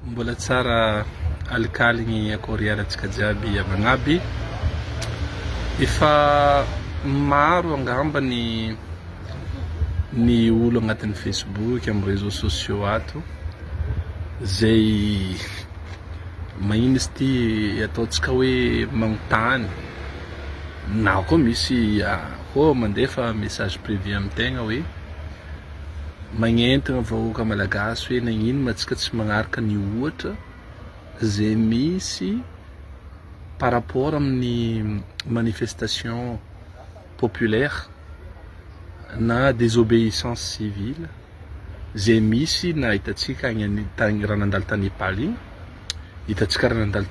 Mbola tsara alikaligny akoriarantsika jiaby magnaby. Efa maro angamba ny olo agnatin'ny Facebook amin'ny réseaux sociaux ato zay magnino izy ty ataontsika hoe magnontany na koa misy koa mandefa message privé amintegna hoe magnentana vahoaka malagasy hoe nagnino matsika tsy magnaraka ny ohatra zay misy par rapport amin'ny manifestation populaire na désobéissance civile zay misy na hitatsika tagny raha nandalo ta Nepal igny, hitatsika raha nandalo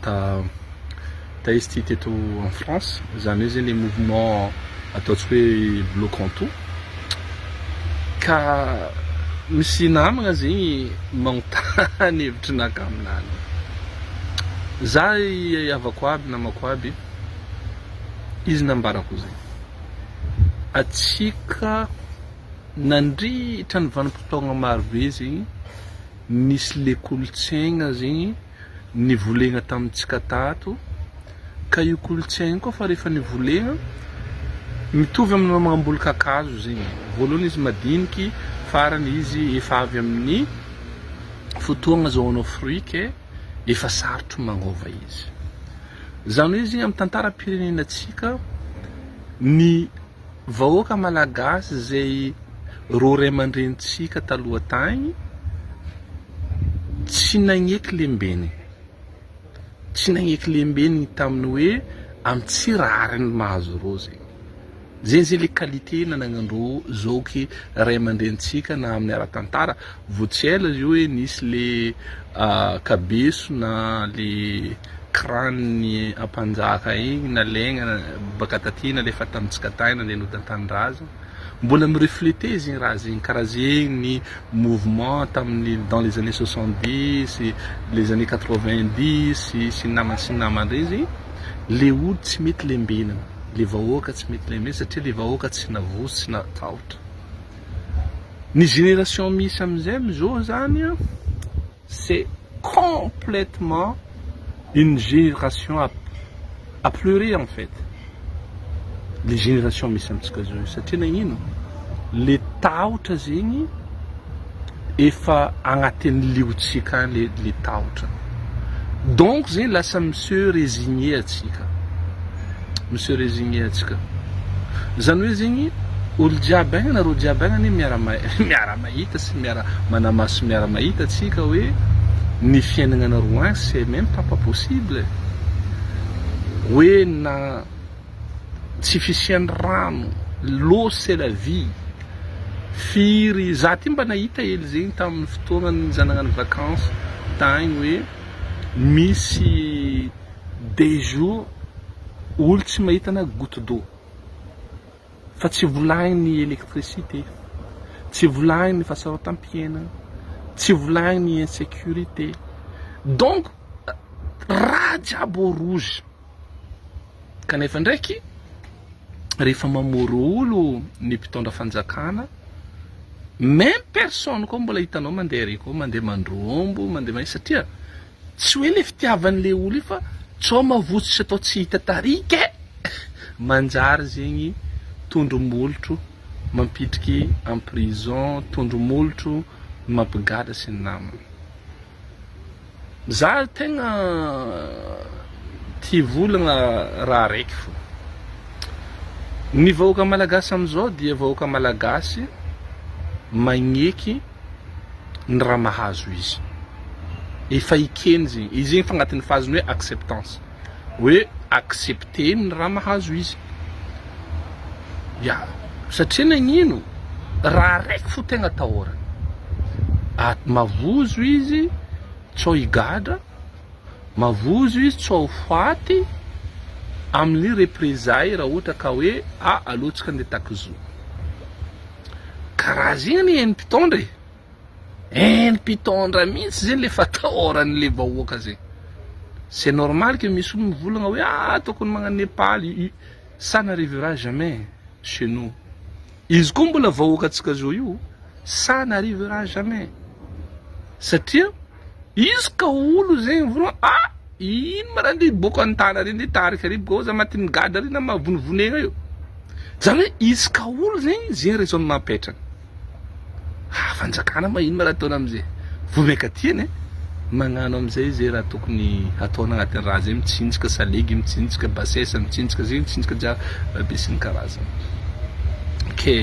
ta izy ty teto en France, zany hoe zany les mouvements ataontsika hoe bloquant tout. Ka misy namagna zegny magnontany hevitrinaka aminany. Za avako aby namako aby izy nambarako zay. Atsika nandritra ny vanim-potoagna marobe zegny nisy le kolontsaigna zegny nivolegna tamintsika tato, ka io kolontsaigna koa fa rehefa nivolegna mitovy amin'ny magnamboly kakazo zegny. Voalohany izy madiniky, farany izy efa avy amin'ny fotoagna azahoanao fruit ke efa sarotro magnova izy. Zany hoe zegny amin'ny tantaram-pirenenantsika ny vahoaka malagasy zay rô ray aman-drenitsika taloha tagny tsy nagneky lembeny. Tsy nagneky lembeny tamin'ny hoe amin'ny tsirariny mahazo rô zegny. Zay le qualité nanagnandrô zoky ray aman-drenitsika na amin'ny ara-tantara. Vao tsy ela izy hoe nisy le kabeso na le crâne ampanjaka igny nalaigna baka taty nalefa tamintsika tagny nandeha notantanin-draza. Mbola mirefléter zegny raha zegny, karaha zegny ny mouvement tamin'ny dans les années 70, les années 90 sy namandreny zegny le olo tsy mety lembenana, le vahoaka tsy mety lembenana satria le vahoaka tsy navozo tsy natahotra. Ny génération misy amizay amizao zany c'est complètement une génération à pleurer en fait. Les générations misy amitsika zao satria nagnino le tahotra zegny efa agnatin'ny liotsika le tahotra. Donc zegny lasa monsieur résigné atsika. Monsieur résigné atsika. Zany hoe zegny olo jiaby agny na rô jiaby agny miara mahita sy miara manamaso miara mahita atsika hoe ny fiaignana naroagny c'est même pas possible. Hoe na tsy fisian'ny rano, l'eau c'est la vie. Firy za ty mba nahita hely zegny tamin'ny fotoagna nijanagna ny vacances tagny hoe misy des jours olo tsy mahita na goutte d'eau. Fa tsy volagny ny électricité, tsy volagny ny fahasarotam-piainana, tsy volagny ny insécurité. Donc raha jiaby au rouge. Kanefa ndraiky rehefa mamoro olo ny mpitondra fanjakana, même personne koa mbola hitanao mandeha reko mandeha mandrombo mandeha satria tsy hoe le fitiavan'le olo fa tsao mavotsy atao tsy hita tarike. Manjary zegny tondromolotro mampitriky en prison, tondromolotro mampigada sy ny namany. Za tegna tia volagna raha raiky fo. Ny vahoaka malagasy amizao dia vahoaka malagasy magneky ny raha mahazo izy. Efa ikeny zegny. Izy zegny fa agnatin'ny phase-ny hoe acceptance. Hoe accepter ny raha mahazo izy. Ya, satria nagnino raha raiky fo tegna atahorany. Mavozo izy tsao higadra, mavozo izy tsao faty amin'ny représailles raha ohatra ka hoe alotsika andeha takizo. Karaha zegny ny mpitondra mpitondra mihitsy zegny le fatahoran'le vahoaka zegny. C'est normal que misy olo mivolagna hoe tokony magnano Nepal, ça n'arrivera jamais chez nous. Izy koa mbola vahoaka atsika zao io, ça n'arrivera jamais. Satria izy ka olo zegny vola ino marandi boko antana reny tarika ry goza matiny gada ry na mavonivonegna io zany hoe izy ka olo zegny raisonnement petraka fanjakana ma ino mara ataona amizay vomeka tiany magnano amizay zay raha tokony ataona agnatin'ny raha zay mitsinjika salegy mitsinjika basesa mitsinjika zegny mitsinjika jiaby be sy ny karazana ke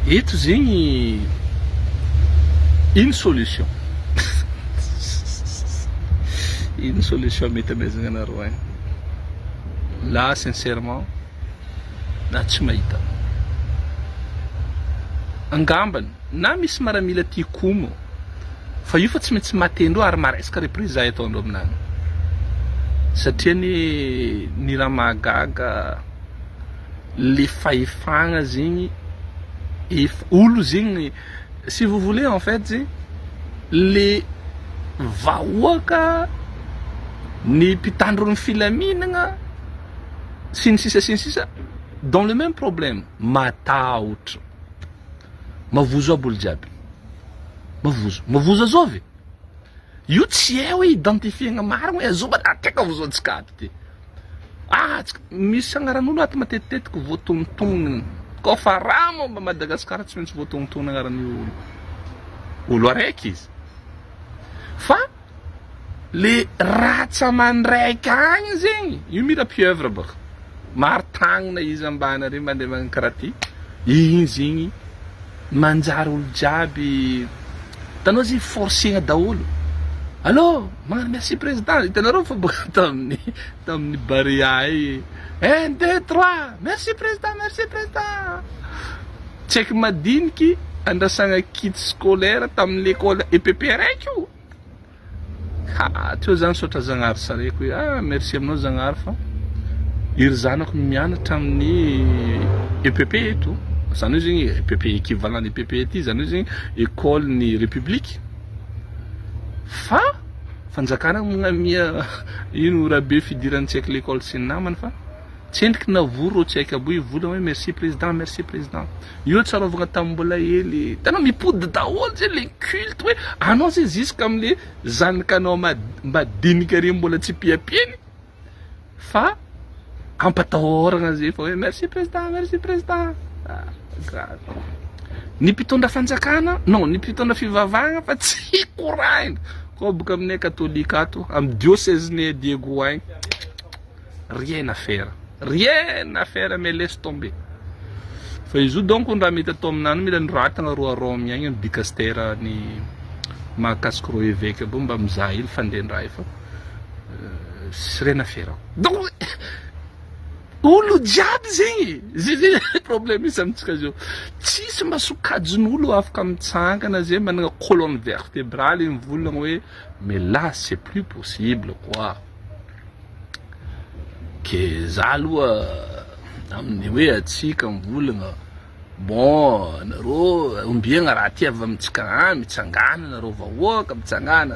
eto zegny une solution une solution mety amezagna anareo là sincèrement na tsy mahita angambany na misy maramila tia komo fa io fa tsy maintsy matendro ary maresaka reprise ataondreo aminany satria ny raha mahagaga le fahefagna zegny olo zegny si vous voulez en fait zegny le vahoaka ny mpitandro ny filaminagna sy ny sisa dans le même problème matahotra mavozo aby olo jiaby mavozo azovy io tsy hay hoe identifiegna marigny hoe azoba ateka vozoantsika aby ty misy agnaran'olo aty matetitetika voatonontonony ko fa raha momba Madagasikara tsy maintsy voatonontonony agnaran'io olo araiky izy fa le ratsa mandraika agny zegny io mira pieuvre baka maritagnina izy ambany ary mandeha magnano karaha ty igny zegny manjary olo jiaby tanao zay forcegna daholo allô magnano merci président hitanareo fa boka tamin'ny Barea 1 2 3 merci président tsy aiky madiniky andrasagna kit scolaire tamin'ny l'école EPP raiky io teo zany sotra zagnary sareko hoe merci aminao zagnary fa iry zanako mianatra amin'ny EPP eto zany hoe zegny EPP équivalent ny EPP ety zany hoe zegny école ny république fa fanjakana magnamia ino rabe fidirany tsy aiky l'école sy ny namany fa tsy endriky navoro tsy aiky abo ivolagna hoe merci président io tsarovagna tamin'ny mbola hely tena mipody daholo zay le culte hoe anao zay jusque am'le zanakanao madinika ary mbola tsy piapiany fa ampatahoragna zay fa hoe merci président ny mpitondra fanjakana non ny mpitondra fivavahagna fa tsy koragny ko boka aminay katolika ato amin'ny diocèse-ny Diego agny rien à faire mais laisse tomber fa izy io donc raha mety atao aminany mila niratagna roa Rome agny amin'ny dicastère ny mahakasiky ro évêque abo mba mizaha ilo fandehandraha io fa sy rien à faire donc olo jiaby zegny zay problème misy amintsika zio tsisy masokajin'olo afaka mitsangana zay managna colonne vertébrale mivolagna hoe mais là c'est plus possible quoi ke za aloha amin'ny hoe atsika mivolagna bon nareo ombiagna raha ty avy amitsika mitsangana nareo vahoaka mitsangana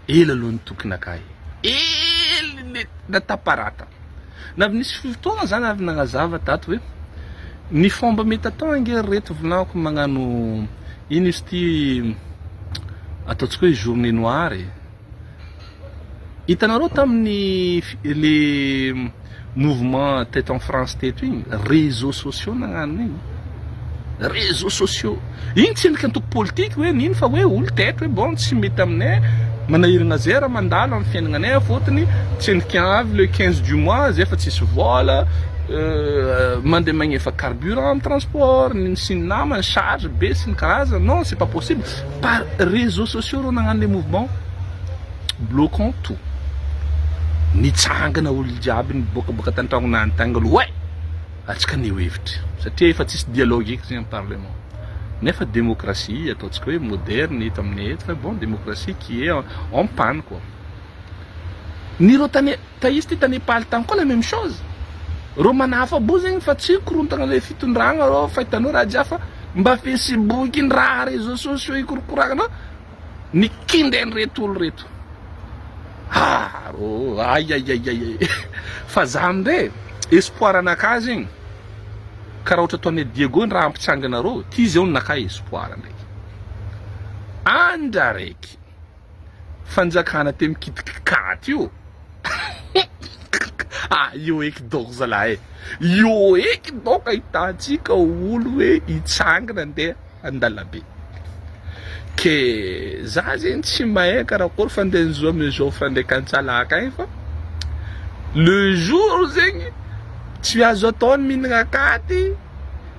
ela aloha ny tokony akay ely nataparata na nisy fotoagna zany avy nagnazava tato hoe ny fomba mety atao angery reto volanako magnano ino izy ty ataontsika hoe journée noire hitanareo tamin'ny le mouvement tête en France teto igny réseaux sociaux nagnano igny réseaux sociaux igny tsy endriky antoko politique hoe nino fa hoe olo teto hoe bon tsy mety aminay manahiragna zay raha mandalo amin'ny fiaignananay fotony tsy endriky avy le 15 du mois zay fa tsisy vola mandeha magnefa carburant amin'ny transport sy ny namany charge be sy ny karazana non c'est pas possible par réseaux sociaux reo nagnano le mouvement bloquons tout nitsangana olo jiaby nibokaboka tantragnonany tagny aloha ouais atsika neo hevitry satria efa tsisy dialogue eky zegny amin'ny parlement nefa démocratie ataontsika hoe moderne eto aminay eto fa bon démocratie qui est en panne quoi ny ro taisy ty tany paly tany koa la même chose ro manafa bo zegny fa tsy korontagna le fitondragna ro fa hitanao raha jiaby fa mba Facebook ny raha réseaux sociaux ikorokoragnanao ny kindeny reto olo reto ro ay fa za amindray espoir anakahy zegny karaha ohatra ataonay Diego ny raha ampitsangana ro ty zao nakay espoir ndraiky andra raiky fanjakana te mikitiky katy io. Io eky doko zalahy io eky doko ahitantsika olo hoe hitsangana andeha an-dalambe. Ke za zegny tsy mahay karakory fandehan'izo amizao frandraiky antsalaka igny fa le jour zegny tsy azo ataony mihinagna katy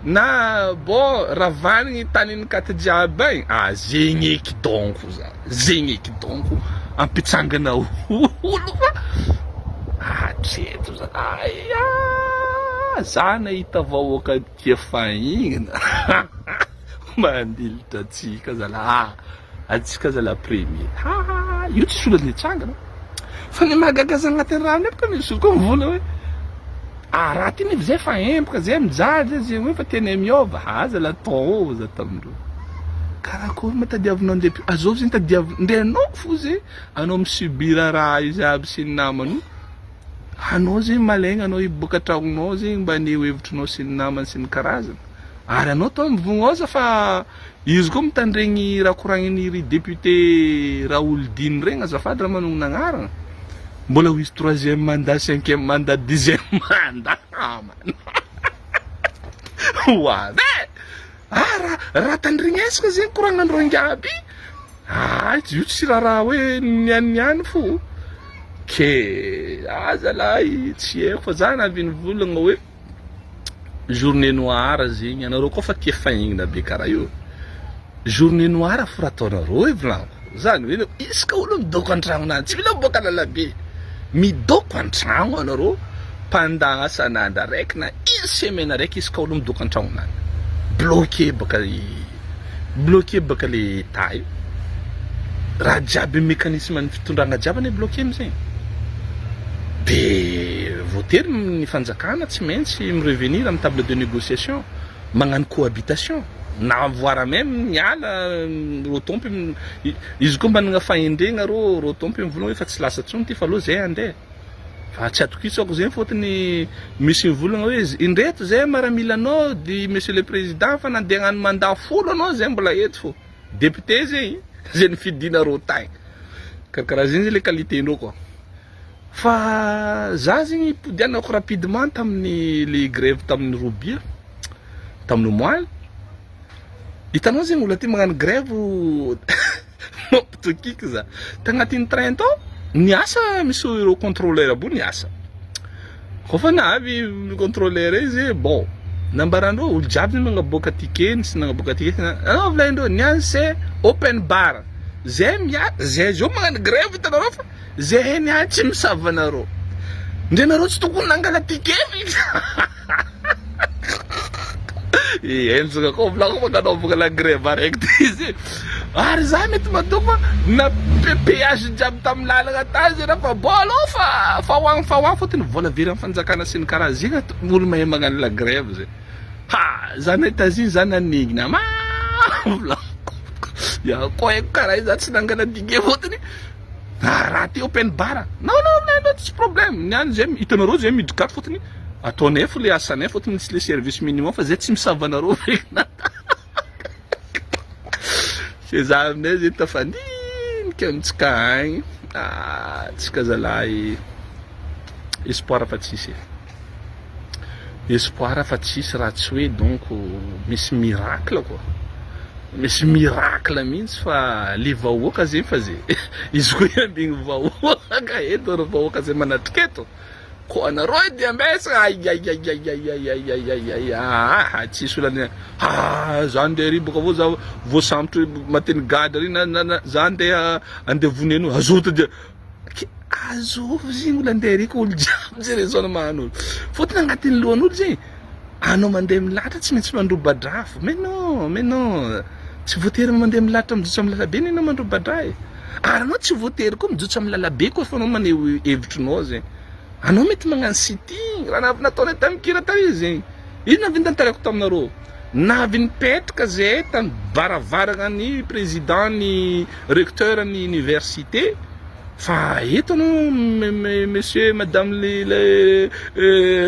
na bon ravanigny tanin'ny katy jiaby igny. Zegny eky donko za, zegny eky donko ampitsangana olo fa hatreto za. Za nahita vahoaka tia fahingana mandilitra atsika zala, atsika zala premier. Io tsy olona nitsangana fa ny mahagagaza agnatin'ny rano epoka misy olo koa mivola hoe raha ty nefa zay fa empoka zay mijaly zay hoe fa tena miova. Zala taoza tamindreo karakory ma tadiavinao ndeha azov zegny tadiavina ndeha anao fo zay anao misubira raha izy aby sy ny namany io. Anao zegny malaigna anao hiboaka atragnonao zegny mba aneo hevitrinao sy ny namany sy ny karazana. Ary anao tao mivognoza fa izy koa mitandregny raha koragniny ry député Raoldine regny azafady raha manonona agnarana. Mbola ho izy 3e mandat, 5e mandat, 10e mandat. Oave! Raha tandregnesaka zegny koragnandreo ingaby. Io tsy raha hoe niany fo. Ke zalahy tsy haiko fa za navy nivolagna hoe journée noire zegny anareo koa fa tia fahinana be karaha io. Journée noire fo raha ataonareo volaniko. Zany hoe isaka olo midoko an-tragnonany tsy mila miboaka lalabe. Midoko an-tragno anareo pendant sanandro araiky na une semaine araiky isaka olo midoko an-tragnonany. Bloqué baka le taille. Raha jiaby mécanisme ny fitondragna jiaby ane bloqué amizay. De voatery ny fanjakana tsy maintsy mirevenir amin'ny table de négociation magnano cohabitation na voara même miala rotompy izy koa managna fahendregna rotompy mivolagna hoe fa tsy lasa tsony ty fa aloha zay andeha. Fa tsy atokisako zegny fôtony misy mivolagna hoe indreto zay miaramila anao di monsieur le président fa nandeha hagnano mandat 10 anao zay mbola eto fô député zegny zay nifidina rotagny karakaraha zegny zay le qualité ndreo koa. Fa za zegny podianako rapidement tamin'ny le grève tamin'ny Robia tamin'ny moaly. Hitanao zegny olo ty magnano grève mampitokiky za. Tagnatin'ny train tao niasa misy ireo contrôleur aby niasa. Kofa navy contrôleur izy bon nambarandreo olo jiaby zegny magnaboaka ticket sy nagnaboaka ticket. Anao volaindreo niasa open bar. Zay zay zao magnano grève hitanareo fa zay niany tsy misava anareo. Ndre nareo tsy tokony nangala ticket. Enzaka koa volako magnanovaka la grève araiky izy. Ary za mety madoko fa na péage jiaby tamin'ny lalagna ta zay fa bo aloha fa hoagny fôtony vola very amin'ny fanjakana sy ny karaha zegny olo mahay magnano la grève zay. Za na États-Unis za nanigna volako. Koa haiko karaha za tsy nangala ticket fôtony raha ty open bar. Non tsy problème niany zay hitanareo zay midikaty fôtony ataonay fo le asanay fôtony tsy le service minimum fa zay tsy misava anareo regny. Ke za aminay zay tafaninika amitsika agny. Tsika zalahy espoir fa tsisy. Espoir fa tsisy raha tsy hoe donc misy miracle quoi. Misy miracle mihitsy fa le vahoaka zegny fa zay. Izy koa ambigny vahoaka eto ro vahoaka zay manatrika eto. Ko anareo edy ambesaka tsisy olany za andeha ry boka avao za voasambotra mateny gady ry na za andeha voneno azoto dia azovy zegny olo andeha ry ko olo jiaby zay raisonnement manolo fôtony agnatin'ny lohan'olo zegny anao mandeha milatra tsy maintsy mandrobadrafo. Mais non tsy voatery mandeha milatra mijotso amin'ny lalabe nenao mandrobadraha. Ary anao tsy voatery koa mijotso amin'ny lalabe koa fa anao maneho hevitrinao zegny. Anao mety magnano sitting raha nataonay tamin'ny kira tary izy zegny. Ino navy nitantarako taminareo? Navy nipetraka zay tamin'ny baravarana ny président ny recteur ny université. Fa eto anao monsieur madame le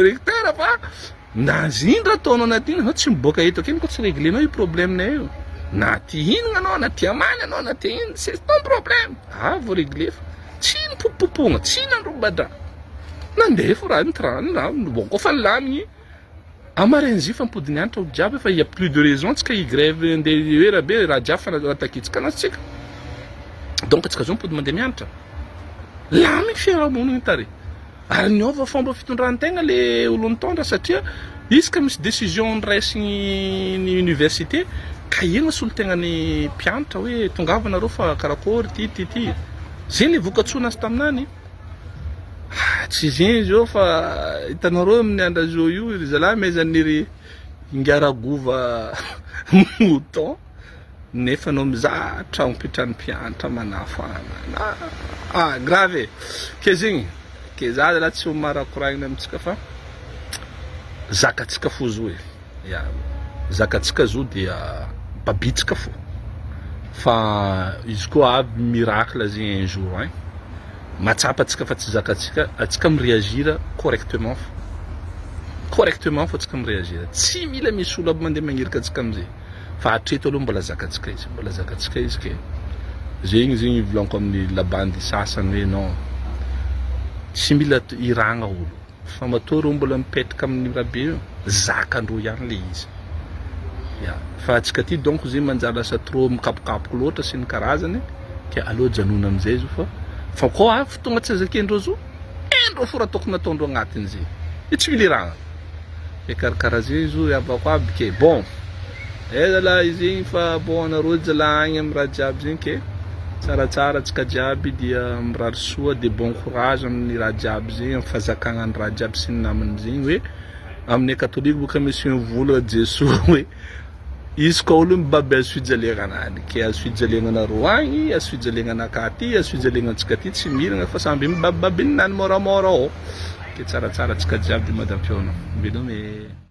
recteur fa na zindra ataonao anatin'iny anao tsy miboaka eto akeny koa tsy réglenao io problème-nay io. na tia hinagna anao na tia mamy anao na tia ino c'est ton problème vo réglé fa tsy nipopopogna tsy nandrobadra nandeha fo raha nitrano bon kofa nilamigny amarenzy fa mipody nianatra olo jiaby fa il y a plus de raison tsika higrève andeha hoe raha be raha jiaby fa natakitsika anazy tsika donc tsika zao mipody mandeha mianatra lamy fiarahamonigny tare ary niova fomba fitondrantegna le olo nitondra satria izy ka misy décision niraisigny ny université ka igny solo-tegna ny mpianatra hoe tongavanareo fa karakory ty zay le voka-tsoa nazy taminany tsy zay zao fa hitanareo amin'ny andra zao io ry zalahy maizaniry ingaragova mouton nefa anao mizaha tragno mpitrany mpianatra manafana grave ke zegny ke za zalahy tsy homarakoragnina amitsika fa zakatsika fo zo ya zakatsika zo dia babitsika fo fa izy koa aby miracle zegny un jour hein matsapa atsika fa tsy zakatsika atsika miréagir correctement fo atsika miréagir tsy mila misy olo aby mandeha magnirika atsika amizay fa hatreto aloha mbola zakatsika izy ke zegny zegny volaniko amin'ny labandy sasany hoe non tsy mila iragna olo fa matory mbola mipetraka amin'ny rabe io zakandro ihany le izy ya fa atsika ty donc zegny manjary lasa trop mikapokapoko loatra sy ny karazany ke aloha janona amizay zo fa koa fotoagna tsy zakendreo zo endreo fo raha tokony nataondreo agnatiny zay tsy mila iragna ke karakaraha zay zo avako aby ke bon zalahy izy zegny fa bon anareo zalahy agny amin'ny raha jiaby zegny ke tsaratsara atsika jiaby dia mirary soa de bon courage amin'ny raha jiaby zegny amin'ny fazakagna ny raha jiaby sy ny namany zegny hoe amin'ny katolika boka misy vola Jesoa hoe izy koa olo mibaby azo fijaliagna anany ke azo fijaliagna anareo agny azo fijaliagna anaka ty azo fijaliagna antsika ty tsy miragna fa samby mibabibaby ny nany moramora ke tsaratsara atsika jiaby madam Piona milome